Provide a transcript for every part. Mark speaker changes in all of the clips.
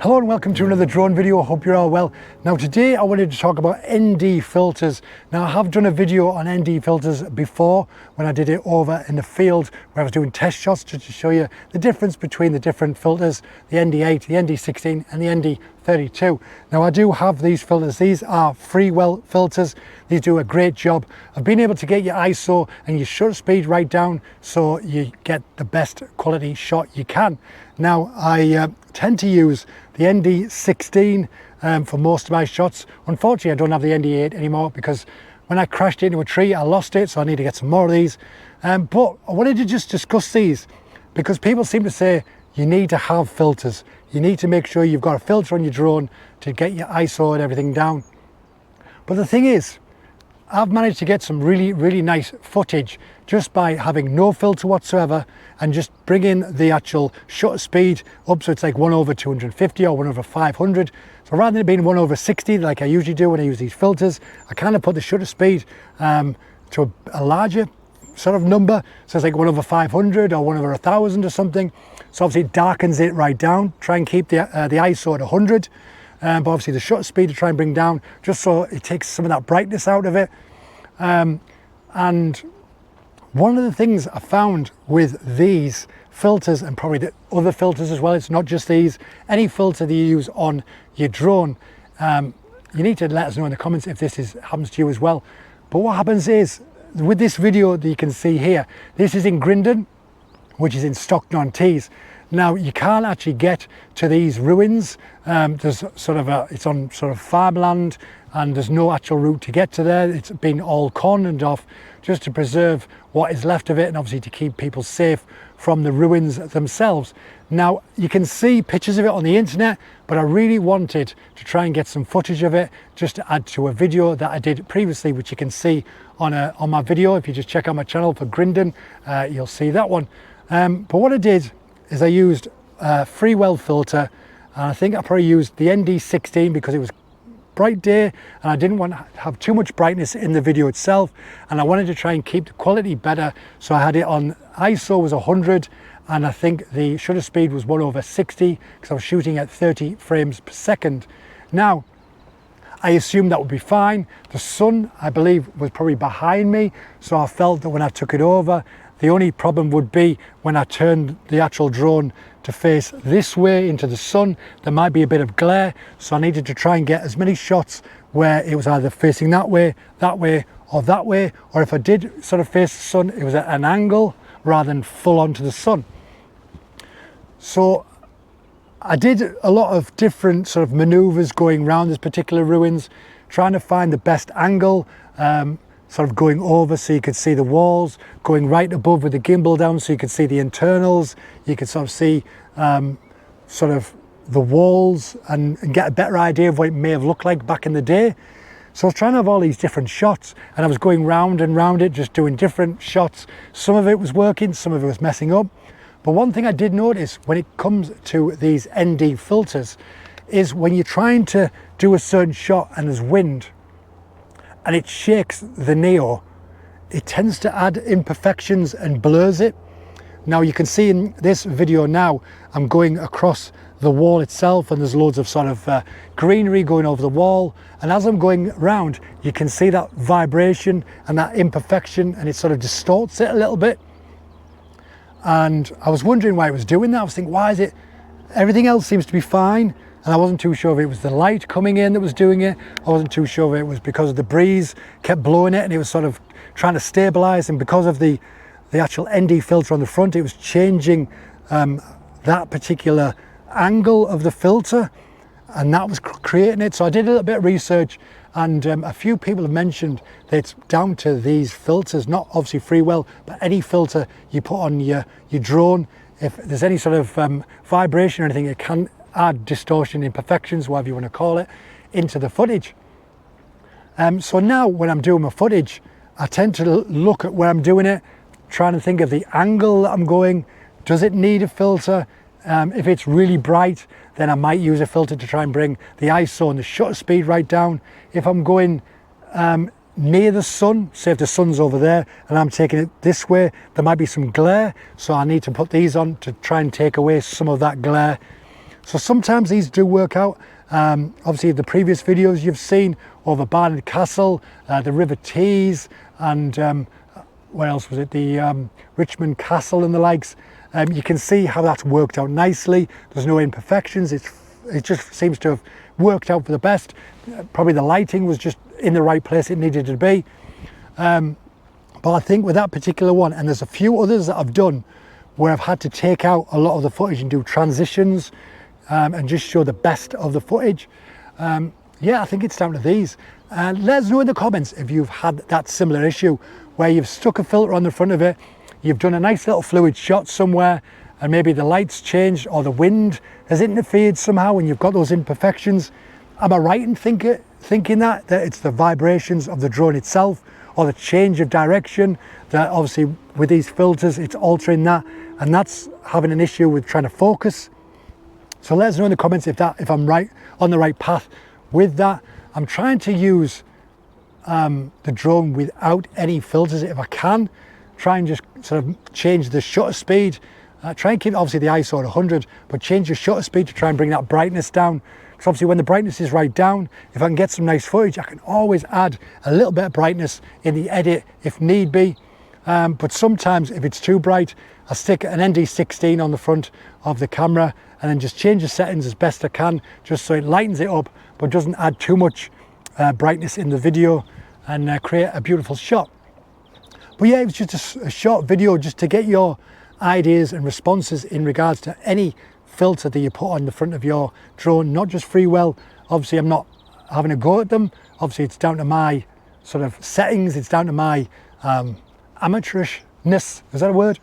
Speaker 1: Hello and welcome to another drone video. I hope you're all well. Now today I wanted to talk about ND filters. Now I have done a video on ND filters before when I did it over in the field where I was doing test shots just to show you the difference between the different filters, the ND8, the ND16 and the ND32. Now I do have these filters. These are Freewell filters. These do a great job of being able to get your ISO and your shutter speed right down so you get the best quality shot you can. Now I tend to use the ND16 for most of my shots. Unfortunately I don't have the ND8 anymore because when I crashed into a tree I lost it, so I need to get some more of these. But I wanted to just discuss these because people seem to say you need to have filters. You need to make sure you've got a filter on your drone to get your ISO and everything down. But the thing is, I've managed to get some really nice footage just by having no filter whatsoever and just bringing the actual shutter speed up, so it's like 1/250 or 1/500. So rather than it being 1/60 like I usually do when I use these filters, I kind of put the shutter speed to a larger sort of number, so it's like 1/500 or 1/1000 or something. So obviously it darkens it right down, try and keep the ISO at 100. But obviously the shutter speed to try and bring down just so it takes some of that brightness out of it. And one of the things I found with these filters, and probably the other filters as well, it's not just these, any filter that you use on your drone, you need to let us know in the comments if this happens to you as well. But what happens is, with this video that you can see here, this is in Grindon, which is in Stockton-on-Tees. Now you can't actually get to these ruins. There's sort of it's on sort of farmland and there's no actual route to get to there. It's been all cordoned off just to preserve what is left of it and obviously to keep people safe from the ruins themselves. Now you can see pictures of it on the internet, but I really wanted to try and get some footage of it just to add to a video that I did previously, which you can see on my video. If you just check out my channel for Grindon, you'll see that one. But what I did is I used a Freewell filter, and I think I probably used the ND16 because it was bright day and I didn't want to have too much brightness in the video itself, and I wanted to try and keep the quality better, so I had it on ISO was 100 and I think the shutter speed was 1/60 because I was shooting at 30 frames per second. Now I assumed that would be fine. The sun, I believe, was probably behind me, so I felt that when I took it over, the only problem would be when I turned the actual drone to face this way into the sun, there might be a bit of glare, so I needed to try and get as many shots where it was either facing that way, or that way, or if I did sort of face the sun, it was at an angle rather than full onto the sun. So I did a lot of different sort of maneuvers going around this particular ruins, trying to find the best angle, sort of going over so you could see the walls, going right above with the gimbal down so you could see the internals, you could sort of see sort of the walls and get a better idea of what it may have looked like back in the day. So I was trying to have all these different shots and I was going round and round it, just doing different shots. Some of it was working, some of it was messing up. But one thing I did notice when it comes to these ND filters is when you're trying to do a certain shot and there's wind, and it shakes the Neo, it tends to add imperfections and blurs it. Now you can see in this video now, I'm going across the wall itself and there's loads of sort of greenery going over the wall. And as I'm going around, you can see that vibration and that imperfection, and it sort of distorts it a little bit. And I was wondering why it was doing that. I was thinking, why is it, everything else seems to be fine. And I wasn't too sure if it was the light coming in that was doing it. I wasn't too sure if it was because of the breeze kept blowing it and it was sort of trying to stabilize, and because of the actual ND filter on the front, it was changing that particular angle of the filter, and that was creating it. So I did a little bit of research, and a few people have mentioned that it's down to these filters, not obviously Freewell, but any filter you put on your drone. If there's any sort of vibration or anything, it can add distortion, imperfections, whatever you want to call it, into the footage. So now when I'm doing my footage, I tend to look at where I'm doing it, trying to think of the angle that I'm going. Does it need a filter? If it's really bright, then I might use a filter to try and bring the ISO and the shutter speed right down. If I'm going near the sun, say if the sun's over there and I'm taking it this way, there might be some glare, so I need to put these on to try and take away some of that glare. So sometimes these do work out. Obviously the previous videos you've seen over Barnard Castle, the River Tees, and where else was it, the Richmond Castle and the likes. You can see how that's worked out nicely. There's no imperfections. It just seems to have worked out for the best. Probably the lighting was just in the right place it needed to be. But I think with that particular one, and there's a few others that I've done where I've had to take out a lot of the footage and do transitions and just show the best of the footage. Yeah, I think it's down to these. And let us know in the comments if you've had that similar issue where you've stuck a filter on the front of it, you've done a nice little fluid shot somewhere, and maybe the light's changed or the wind has interfered somehow and you've got those imperfections. Am I right in thinking that it's the vibrations of the drone itself or the change of direction, that obviously with these filters it's altering that, and that's having an issue with trying to focus? So let us know in the comments if I'm right on the right path with that. I'm trying to use the drone without any filters if I can. Try and just sort of change the shutter speed. Try and keep obviously the ISO at 100, but change the shutter speed to try and bring that brightness down. Because obviously when the brightness is right down, if I can get some nice footage, I can always add a little bit of brightness in the edit if need be. But sometimes if it's too bright, I stick an ND16 on the front of the camera and then just change the settings as best I can, just so it lightens it up, but doesn't add too much brightness in the video, and create a beautiful shot. But yeah, it was just a short video just to get your ideas and responses in regards to any filter that you put on the front of your drone, not just Freewell. Obviously I'm not having a go at them. Obviously it's down to my sort of settings, it's down to my amateurishness, is that a word?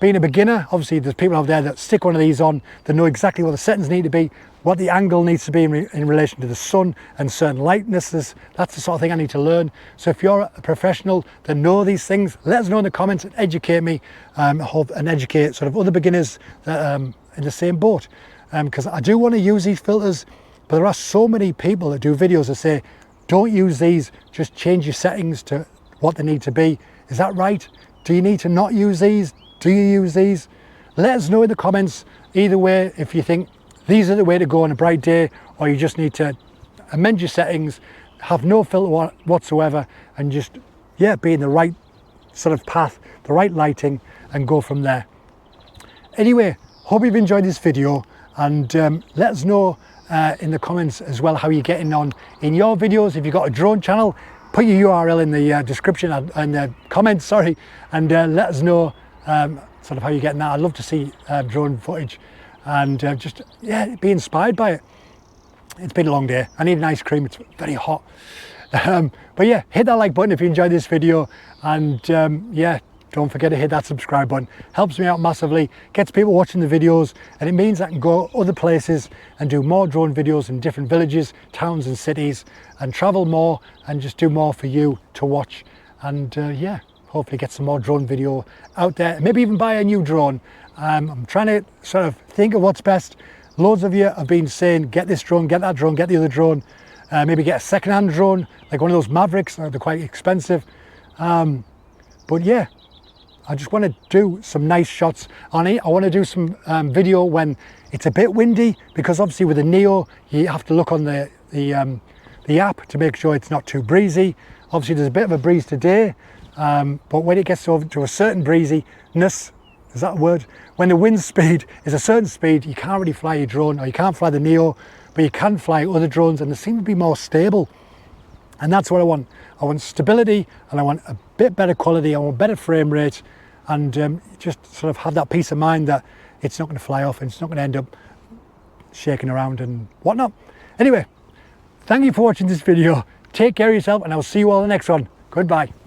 Speaker 1: Being a beginner, obviously there's people out there that stick one of these on, that know exactly what the settings need to be, what the angle needs to be in relation to the sun and certain lightnesses. That's the sort of thing I need to learn. So if you're a professional that know these things, let us know in the comments and educate me, and educate sort of other beginners that in the same boat. Because I do want to use these filters, but there are so many people that do videos that say, don't use these, just change your settings to what they need to be. Is that right? Do you need to not use these? Do you use these? Let us know in the comments either way, if you think these are the way to go on a bright day, or you just need to amend your settings, have no filter whatsoever, and just, yeah, be in the right sort of path, the right lighting, and go from there. Anyway, hope you've enjoyed this video, and let us know in the comments as well how you're getting on in your videos. If you've got a drone channel, put your URL in the description and the comments, sorry, and let us know sort of how you're getting that. I'd love to see drone footage and just, yeah, be inspired by it. It's been a long day. I need an ice cream. It's very hot. But yeah, hit that like button if you enjoyed this video, and yeah, don't forget to hit that subscribe button. Helps me out massively, gets people watching the videos, and it means I can go other places and do more drone videos in different villages, towns and cities, and travel more and just do more for you to watch. And yeah, hopefully get some more drone video out there, maybe even buy a new drone. I'm trying to sort of think of what's best. Loads of you have been saying, get this drone, get that drone, get the other drone. Maybe get a second-hand drone, like one of those Mavericks. They're quite expensive. But yeah, I just want to do some nice shots on it. I want to do some video when it's a bit windy, because obviously with the Neo, you have to look on the app to make sure it's not too breezy. Obviously there's a bit of a breeze today, but when it gets over to a certain breeziness, is that a word? When the wind speed is a certain speed, you can't really fly your drone, or you can't fly the Neo, but you can fly other drones, and they seem to be more stable. And that's what I want. I want stability, and I want a bit better quality, I want better frame rate, and just sort of have that peace of mind that it's not going to fly off and it's not going to end up shaking around and whatnot. Anyway, thank you for watching this video. Take care of yourself, and I'll see you all in the next one. Goodbye.